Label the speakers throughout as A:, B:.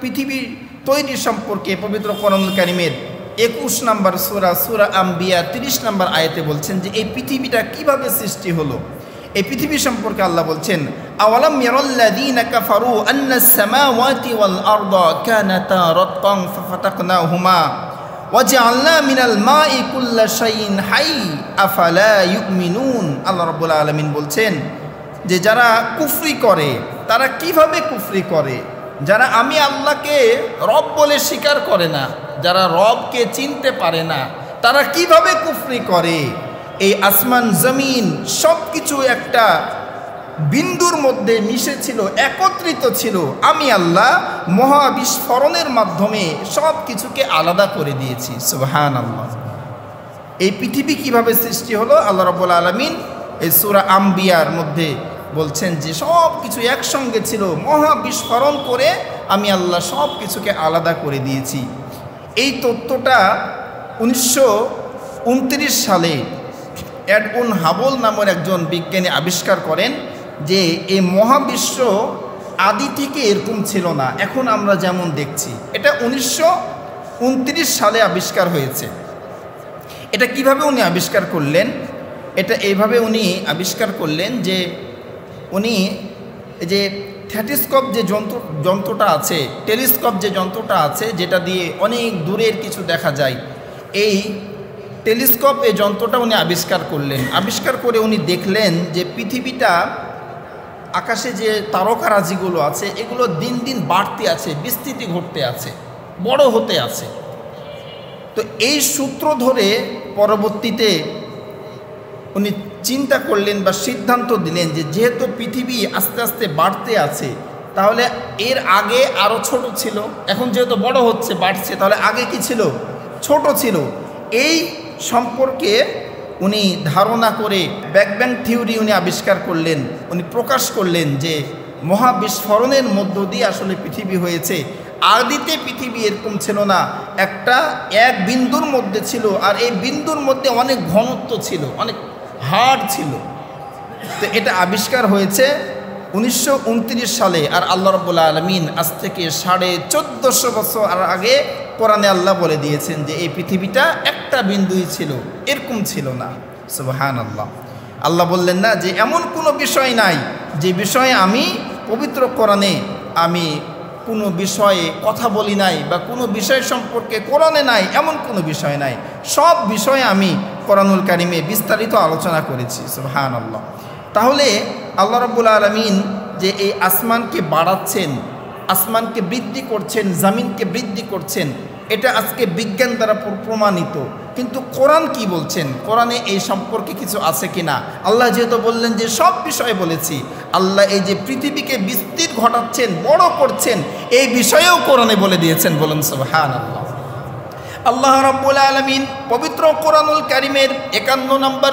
A: পৃথিবী তৈরি সম্পর্কে পবিত্র কোরআনুল কারীমের 21 নম্বর সূরা আম্বিয়া 30 নম্বর আয়াতে বলছেন যে এই পৃথিবীটা কিভাবে সৃষ্টি হলো। এই পৃথিবী সম্পর্কে আল্লাহ বলছেন, আওয়ালাম ইয়ারাল্লাযীনা কাফারু আন্নাস সামাওয়াতি ওয়াল আরদা কানাতা রাতকান ফাফাতাকনাহুমা ওয়াজআলনা মিনাল মাই কুল্লা শাইইন হাই আফালা ইউমিনুন। আল্লাহ রাব্বুল আলামিন বলছেন যে যারা কুফরি করে তারা কিভাবে কুফরি করে, যারা আমি আল্লাহকে রব বলে স্বীকার করে না, যারা রবকে চিনতে পারে না, তারা কিভাবে কুফরি করে। এই আসমান জমিন সব কিছু একটা বিন্দুর মধ্যে মিশেছিল, একত্রিত ছিল। আমি আল্লাহ মহাবিস্ফোরণের মাধ্যমে সব কিছুকে আলাদা করে দিয়েছি। সুবহানাল্লাহ। এই পৃথিবী কিভাবে সৃষ্টি হলো, আল্লাহ রাব্বুল আলামিন এই সূরা আম্বিয়ার মধ্যে বলছেন যে সব কিছু একসঙ্গে ছিল, মহাবিস্ফোরণ করে আমি আল্লাহ সব কিছুকে আলাদা করে দিয়েছি। এই তথ্যটা 1929 সালে এডউইন হাবল নামের একজন বিজ্ঞানী আবিষ্কার করেন যে এই মহাবিশ্ব আদি থেকে এরকম ছিল না, এখন আমরা যেমন দেখছি। এটা 1929 সালে আবিষ্কার হয়েছে। এটা কিভাবে উনি আবিষ্কার করলেন, এটা এইভাবে উনি আবিষ্কার করলেন যে উনি যে থ্যাটিস্কোপ যে যন্ত্রটা আছে, টেলিস্কোপ যে যন্ত্রটা আছে, যেটা দিয়ে অনেক দূরের কিছু দেখা যায়, এই টেলিস্কোপ এই যন্ত্রটা উনি আবিষ্কার করলেন। আবিষ্কার করে উনি দেখলেন যে পৃথিবীটা, আকাশে যে তারকারাজিগুলো আছে এগুলো দিন দিন বাড়তে আছে, বিস্তৃতি ঘটতে আছে, বড় হতে আছে। তো এই সূত্র ধরে পরবর্তীতে উনি চিন্তা করলেন বা সিদ্ধান্ত দিলেন যে যেহেতু পৃথিবী আস্তে আস্তে বাড়তে আছে, তাহলে এর আগে আরও ছোট ছিল, এখন যেহেতু বড় হচ্ছে, বাড়ছে, তাহলে আগে কি ছিল, ছোট ছিল। এই সম্পর্কে উনি ধারণা করে বিগ ব্যাং থিওরি উনি আবিষ্কার করলেন, উনি প্রকাশ করলেন যে মহাবিস্ফোরণের মধ্য দিয়ে আসলে পৃথিবী হয়েছে। আদিতে পৃথিবী এরকম ছিল না, এক বিন্দুর মধ্যে ছিল, আর এই বিন্দুর মধ্যে অনেক ঘনত্ব ছিল, অনেক হার্ড ছিল। তো এটা আবিষ্কার হয়েছে 1929 সালে। আর আল্লাহ রাব্বুল আলামিন আজ থেকে 1450 বছর আগে কোরআনে আল্লাহ বলে দিয়েছেন যে এই পৃথিবীটা একটা বিন্দুই ছিল, এরকম ছিল না। সুবহানাল্লাহ। আল্লাহ বললেন না যে এমন কোনো বিষয় নাই যে বিষয়ে আমি পবিত্র কোরআনে আমি কোনো বিষয়ে কথা বলি নাই বা কোনো বিষয় সম্পর্কে কোরআনে নাই, এমন কোনো বিষয় নাই। সব বিষয়ে আমি কোরআনুল কারীমে বিস্তারিত আলোচনা করেছি। সুবহানাল্লাহ। তাহলে আল্লাহ রাব্বুল আলামিন যে এই আসমানকে বাড়াচ্ছেন, আসমানকে বৃদ্ধি করছেন, জমিনকে বৃদ্ধি করছেন, এটা আজকে বিজ্ঞান দ্বারা প্রমাণিত। কিন্তু কোরআন কি বলছেন, কোরআনে এই সম্পর্কে কিছু আছে কিনা? আল্লাহ যেহেতু বললেন যে সব বিষয়ে বলেছি, আল্লাহ এই যে পৃথিবীকে বিস্তৃত ঘটাচ্ছেন, বড় করছেন, এই বিষয়েও কোরআনে বলে দিয়েছেন। বলুন সুবহানাল্লাহ। আল্লাহ রাব্বুল আলামিন পবিত্র কোরআনুল কারীমের 51 নম্বর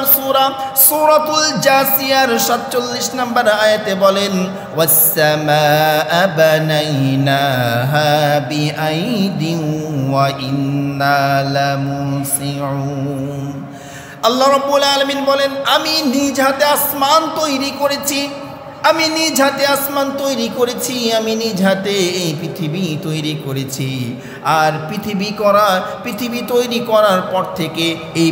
A: সূরাতুল জাসিয়ার 47 নম্বর আয়াতে বলেন, ওয়াস-সামাআ বানাইনাহা বিআইদিন ওয়া ইন্না লামুসিউন। আল্লাহ রাব্বুল আলামিন বলেন, আমি নিজ হাতে আসমান তৈরি করেছি, আমি নিজ হাতে আসমান তৈরি করেছি, আমি নিজ হাতে এই পৃথিবী তৈরি করেছি। আর পৃথিবী তৈরি করার পর থেকে এই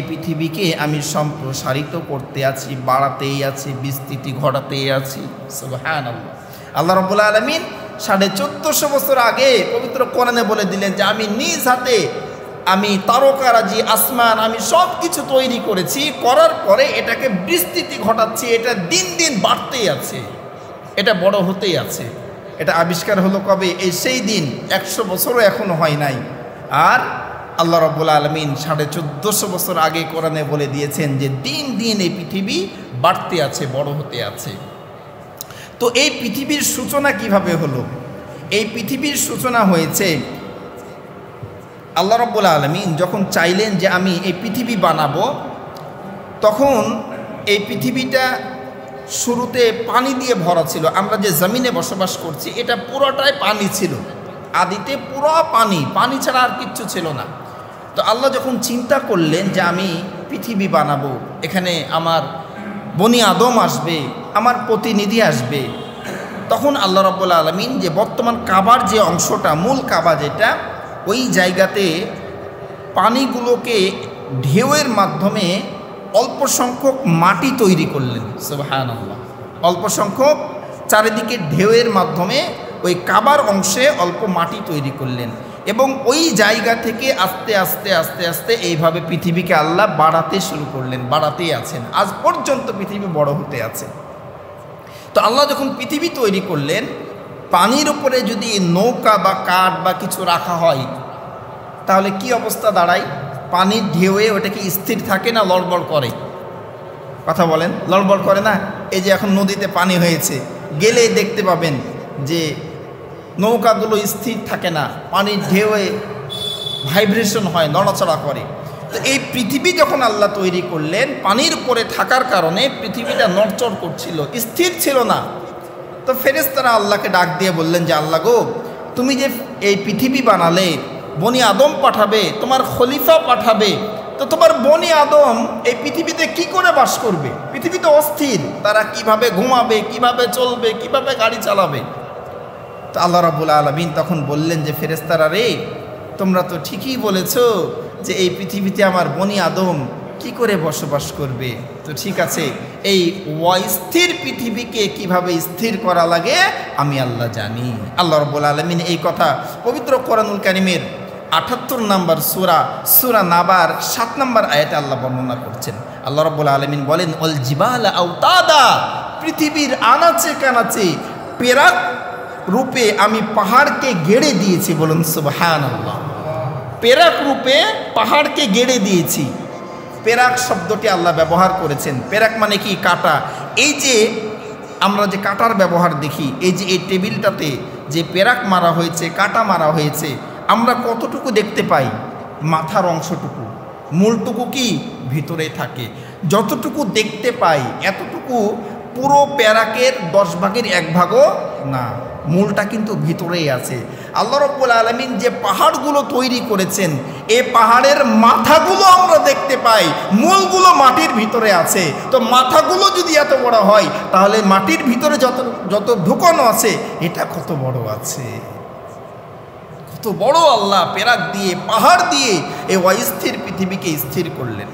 A: পৃথিবীকে আমি সম্প্রসারিত করতে আছি, বাড়াতেই আছি, বিস্তৃতি ঘটাতেই আছি। সুবহানাল্লাহ। আল্লাহ রাব্বুল আলামিন 1450 বছর আগে পবিত্র কোরআনে বলে দিলেন যে আমি নিজ হাতে আমি তারকারাজি, আসমান, আমি সব কিছু তৈরি করেছি, করার পরে এটাকে বিস্তৃতি ঘটাচ্ছি, এটা দিন দিন বাড়তেই আছে, এটা বড় হতেই আছে। এটা আবিষ্কার হলো কবে? এই সেই দিন, 100 বছরও এখনো হয় নাই। আর আল্লাহ রাব্বুল আলামিন 1450 বছর আগে কোরআনে বলে দিয়েছেন যে দিন দিন এই পৃথিবী বাড়তে আছে, বড় হতে আছে। তো এই পৃথিবীর সূচনা কিভাবে হলো? এই পৃথিবীর সূচনা হয়েছে আল্লাহ রাব্বুল আলামিন যখন চাইলেন যে আমি এই পৃথিবী বানাবো, তখন এই পৃথিবীটা শুরুতে পানি দিয়ে ভরা ছিল। আমরা যে জমিনে বসবাস করছি এটা পুরোটাই পানি ছিল, আদিতে পুরো পানি ছাড়া আর কিচ্ছু ছিল না। তো আল্লাহ যখন চিন্তা করলেন যে আমি পৃথিবী বানাবো, এখানে আমার বনি আদম আসবে, আমার প্রতিনিধি আসবে, তখন আল্লাহ রাব্বুল আলামিন যে বর্তমান কাবার যে অংশটা, মূল কাবা যেটা, ওই জায়গাতে পানিগুলোকে ঢেউয়ের মাধ্যমে অল্প সংখ্যক মাটি তৈরি করলেন। সুবহানাল্লাহ। অল্প সংখ্যক চারিদিকে ঢেউয়ের মাধ্যমে ওই কাবার অংশে অল্প মাটি তৈরি করলেন এবং ওই জায়গা থেকে আস্তে আস্তে আস্তে আস্তে এইভাবে পৃথিবীকে আল্লাহ বাড়াতে শুরু করলেন। বাড়াতেই আছেন, আজ পর্যন্ত পৃথিবী বড় হতে আছে। তো আল্লাহ যখন পৃথিবী তৈরি করলেন, পানির উপরে যদি নৌকা বা কাঠ বা কিছু রাখা হয় তাহলে কি অবস্থা দাঁড়ায়? পানির ঢেউয়ে ওটা কি স্থির থাকে না লড়বড় করে? কথা বলেন, লড়বড় করে না? এই যে এখন নদীতে পানি হয়েছে, গেলেই দেখতে পাবেন যে নৌকাগুলো স্থির থাকে না, পানির ঢেউয়ে ভাইব্রেশন হয়, নড়াচড়া করে। তো এই পৃথিবী যখন আল্লাহ তৈরি করলেন, পানির উপরে থাকার কারণে পৃথিবীটা নড়চড় করছিল, স্থির ছিল না। তো ফেরেশতারা আল্লাহকে ডাক দিয়ে বললেন যে আল্লাহ গো, তুমি যে এই পৃথিবী বানালে, বনি আদম পাঠাবে, তোমার খলিফা পাঠাবে, তো তোমার বনি আদম এই পৃথিবীতে কি করে বাস করবে? পৃথিবী তো অস্থির, তারা কিভাবে ঘুমাবে, কিভাবে চলবে, কিভাবে গাড়ি চালাবে? তো আল্লাহ রাব্বুল আলামিন তখন বললেন যে ফেরেশতারা রে, তোমরা তো ঠিকই বলেছ যে এই পৃথিবীতে আমার বনি আদম কি করে বসবাস করবে। তো ঠিক আছে, এই অস্থির পৃথিবীকে কিভাবে স্থির করা লাগে আমি আল্লাহ জানি। আল্লাহ রাব্বুল আলামিন এই কথা পবিত্র কোরআনুল কারীমের ৭৮ নম্বর সূরা নাবার ৭ নম্বর আয়াতে আল্লাহ বর্ণনা করছেন। আল্লাহ রাব্বুল আলামিন বলেন, ওয়াল জিবালা আওতাদা, পৃথিবীর আনাচে কানাচে পেরাক রূপে আমি পাহাড়কে গেড়ে দিয়েছি। বলুন সুবহানাল্লাহ। পেরাক রূপে পাহাড়কে গেড়ে দিয়েছি। পেরাক শব্দটি আল্লাহ ব্যবহার করেছেন। পেরাক মানে কি? কাটা। এই যে আমরা যে কাটার ব্যবহার দেখি, এই যে এই টেবিলটাতে যে পেরাক মারা হয়েছে, কাটা মারা হয়েছে, আমরা কতটুকু দেখতে পাই? মাথার অংশটুকু, মূলটুকু কি ভিতরে থাকে। যতটুকু দেখতে পাই এতটুকু পুরো পেরাকের 10 ভাগের 1 ভাগও না, মূলটা কিন্তু ভিতরেই আছে। আল্লাহ রাব্বুল আলামিন যে পাহাড়গুলো তৈরি করেছেন, এই পাহাড়ের মাথাগুলো আমরা দেখতে পাই, মূলগুলো মাটির ভিতরে আছে। তো মাথাগুলো যদি এত বড় হয় তাহলে মাটির ভিতরে যত ঢুকানো আছে এটা কত বড় আছে, কত বড় আল্লাহ পেরাক দিয়ে, পাহাড় দিয়ে এই অস্থির পৃথিবীকে স্থির করলেন।